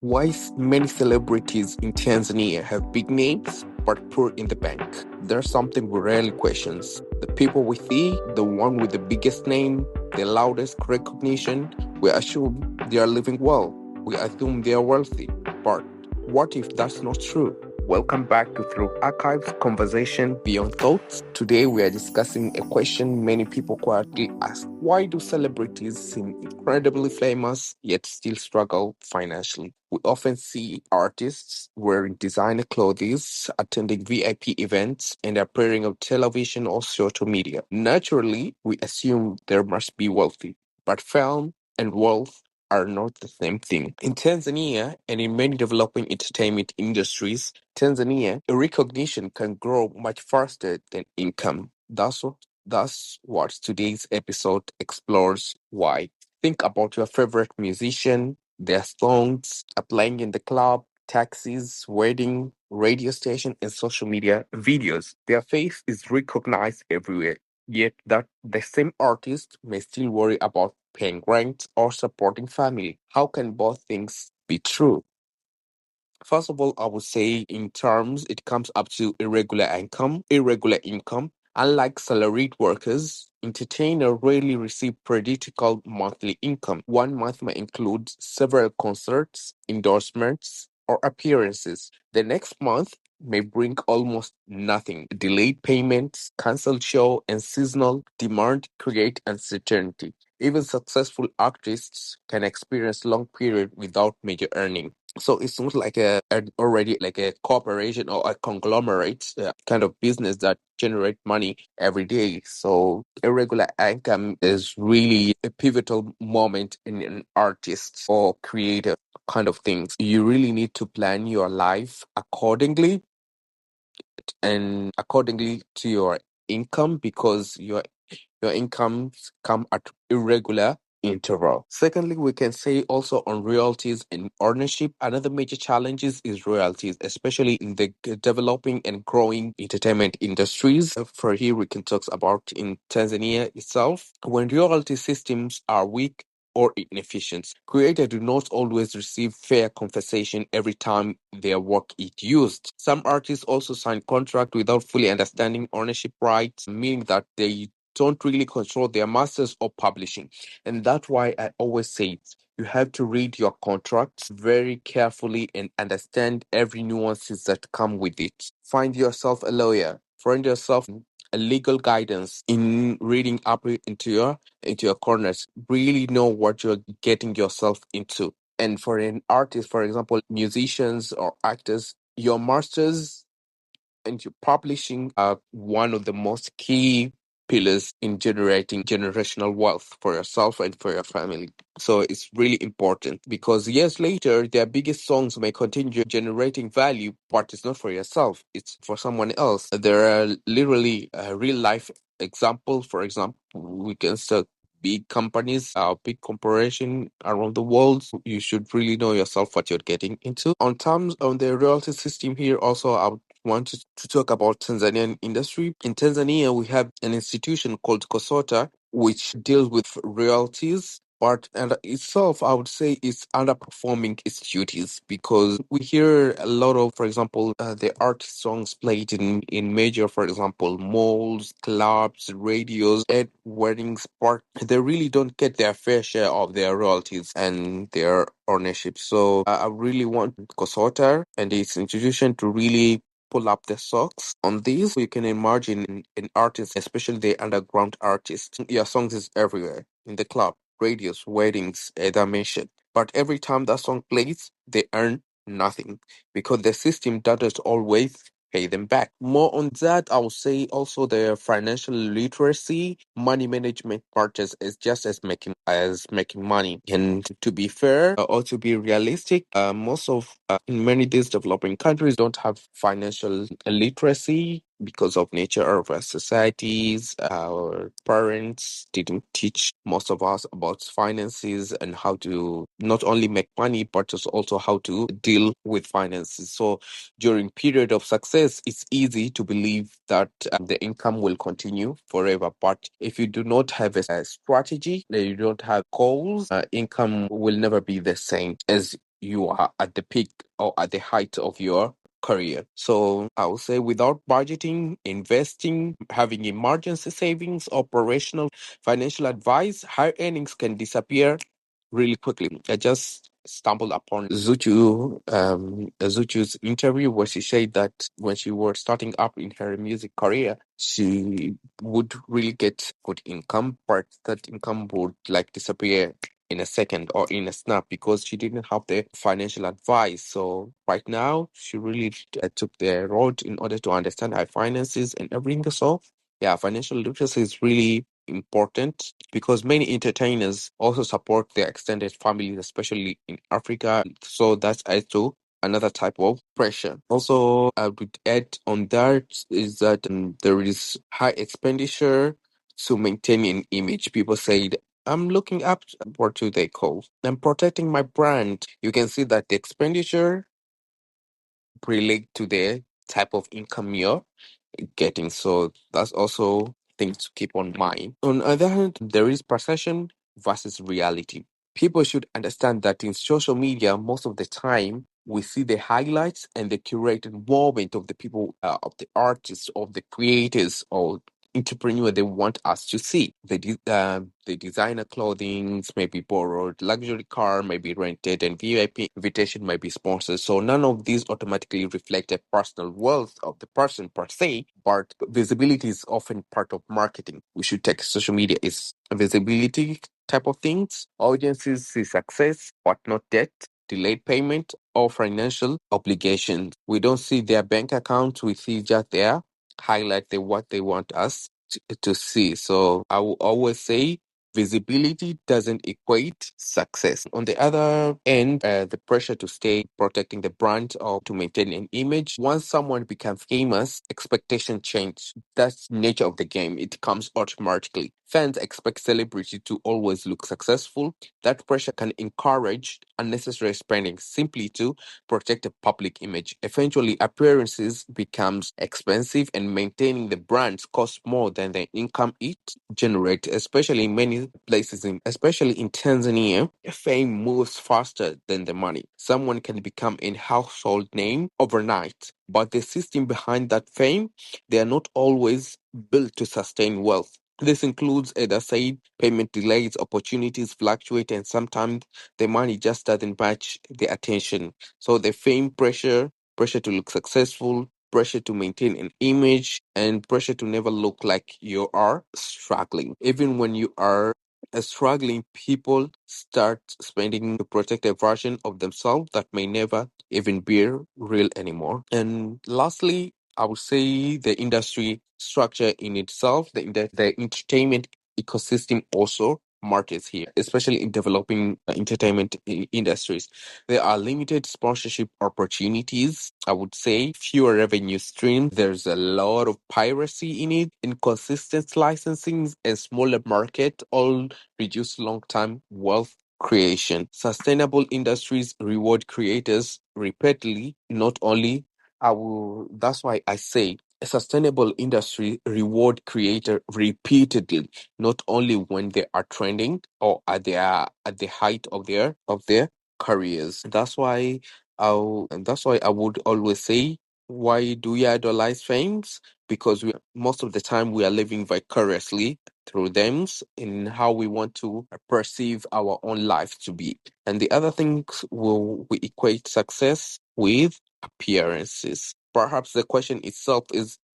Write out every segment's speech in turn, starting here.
Many celebrities in Tanzania have big names but poor in the bank? There's something we rarely question. The people we see, the one with the biggest name, the loudest recognition, we assume they are living well. We assume they are wealthy. But what if that's not true? Welcome back to Through Archives Conversation Beyond Thoughts. Today we are discussing a question many people quietly ask. Why do celebrities seem incredibly famous yet still struggle financially? We often see artists wearing designer clothes, attending VIP events, and appearing on television or social media. Naturally, we assume they must be wealthy, but fame and wealth are not the same thing. In Tanzania and in many developing entertainment industries, recognition can grow much faster than income. That's what today's episode explores. Why? Think about your favorite musician. Their songs are playing in the club, taxis, wedding, radio station, and social media videos. Their face is recognized everywhere. Yet that the same artist may still worry about paying rent or supporting family. How can both things be true? First of all, I would say in terms it comes up to irregular income. Irregular income, unlike salaried workers, entertainers rarely receive predictable monthly income. One month may include several concerts, endorsements, or appearances. The next month may bring almost nothing. Delayed payments, cancelled show, and seasonal demand create uncertainty. Even successful artists can experience long period without major earning. So it's not like already like a corporation or a conglomerate kind of business that generate money every day. So irregular income is really a pivotal moment in an artist or creator kind of things. You really need to plan your life accordingly to your income because your incomes come at irregular interval. Secondly, we can say also on royalties and ownership. Another major challenges is royalties, especially in the developing and growing entertainment industries. For here, we can talk about in Tanzania itself. When royalty systems are weak or inefficient, creators do not always receive fair compensation every time their work is used. Some artists also sign contract without fully understanding ownership rights, meaning that they don't really control their masters or publishing. And that's why I always say you have to read your contracts very carefully and understand every nuances that come with it. Find yourself a lawyer. Find yourself a legal guidance in reading up into your corners. Really know what you're getting yourself into. And for an artist, for example, musicians or actors, your masters and your publishing are one of the most key pillars in generating generational wealth for yourself and for your family. So it's really important because years later, their biggest songs may continue generating value, but it's not for yourself, it's for someone else. There are literally real life examples. For example, we can start big companies, big corporation around the world. You should really know yourself what you're getting into. On terms on the royalty system here, also I would want to talk about Tanzanian industry. In Tanzania, we have an institution called COSOTA, which deals with royalties. But and itself, I would say, is underperforming its duties because we hear a lot of, for example, the art songs played in major, for example, malls, clubs, radios, at weddings, park. They really don't get their fair share of their royalties and their ownership. So I really want COSOTA and its institution to really pull up the socks on these. You can imagine an artist, especially the underground artist. Your songs is everywhere in the club, radios, weddings, as I mentioned. But every time that song plays, they earn nothing because the system doesn't always pay them back. More on that, I would say also the financial literacy, money management part is just as making money. And to be fair or to be realistic, most of in many of these developing countries don't have financial literacy because of nature of our societies. Our parents didn't teach most of us about finances and how to not only make money but just also how to deal with finances. So during period of success, it's easy to believe that the income will continue forever. But if you do not have a strategy, you don't have goals, income will never be the same as you are at the peak or at the height of your career. So I would say without budgeting, investing, having emergency savings, operational financial advice, high earnings can disappear really quickly. I just stumbled upon Zuchu's interview where she said that when she was starting up in her music career, she would really get good income, but that income would like disappear in a second or in a snap because she didn't have the financial advice. So right now, she really took the road in order to understand her finances and everything. So yeah, financial literacy is really important because many entertainers also support their extended families, especially in Africa. So that's also another type of pressure. Also, I would add on that is that there is high expenditure to maintain an image. People say, I'm looking up, what do they call? I'm protecting my brand. You can see that the expenditure relate to the type of income you're getting. So that's also things to keep on mind. On the other hand, there is perception versus reality. People should understand that in social media, most of the time, we see the highlights and the curated moment of the people, of the artists, of the creators, or entrepreneur they want us to see. The designer clothing may be borrowed, luxury car may be rented, and VIP invitation may be sponsored. So none of these automatically reflect a personal wealth of the person per se, but visibility is often part of marketing. We should take social media as a visibility type of things. Audiences see success, but not debt, delayed payment, or financial obligations. We don't see their bank account, we see just their highlight what they want us to see. So I will always say visibility doesn't equate success. On the other end, the pressure to stay protecting the brand or to maintain an image. Once someone becomes famous, expectation change. That's nature of the game. It comes automatically. Fans expect celebrity to always look successful. That pressure can encourage unnecessary spending simply to protect a public image. Eventually, appearances becomes expensive and maintaining the brands costs more than the income it generates, especially in many places, especially in Tanzania. Fame moves faster than the money. Someone can become a household name overnight, but the system behind that fame, they are not always built to sustain wealth. This includes, as I said, payment delays, opportunities fluctuate, and sometimes the money just doesn't match the attention. So the fame pressure, pressure to look successful, pressure to maintain an image, and pressure to never look like you are struggling. Even when you are struggling, people start spending to protect a version of themselves that may never even be real anymore. And lastly, I would say the industry structure in itself, the entertainment ecosystem also matters here, especially in developing entertainment industries. There are limited sponsorship opportunities, I would say, fewer revenue streams. There's a lot of piracy in it, inconsistent licensing, and smaller market, all reduce long-term wealth creation. Sustainable industries reward creators repeatedly, not only that's why I say a sustainable industry reward creator repeatedly, not only when they are trending or at the height of their careers. That's why I would always say, why do we idolize fames? Because most of the time we are living vicariously through them in how we want to perceive our own life to be. And the other things we equate success with appearances. Perhaps the question itself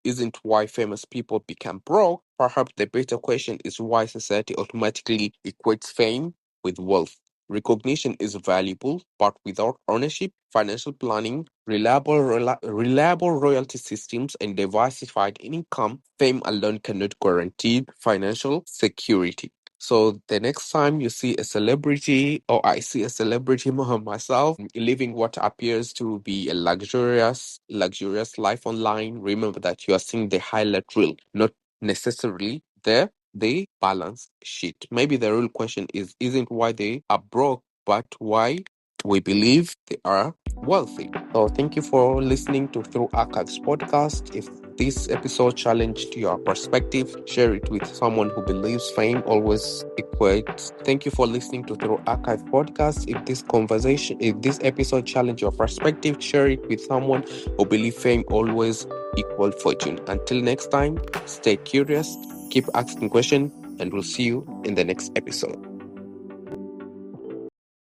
isn't why famous people become broke. Perhaps the better question is why society automatically equates fame with wealth. Recognition is valuable, but without ownership, financial planning, reliable royalty systems, and diversified income, fame alone cannot guarantee financial security. So the next time you see a celebrity, or I see a celebrity myself living what appears to be a luxurious life online, remember that you are seeing the highlight reel, not necessarily the balance sheet. Maybe the real question isn't why they are broke, but why we believe they are wealthy. So thank you for listening to Through Archives podcast. If this episode challenged your perspective, share it with someone who believes fame always equates. Thank you for listening to Through Archive Podcast. If this episode challenged your perspective, share it with someone who believes fame always equal fortune. Until next time, stay curious, keep asking questions, and we'll see you in the next episode.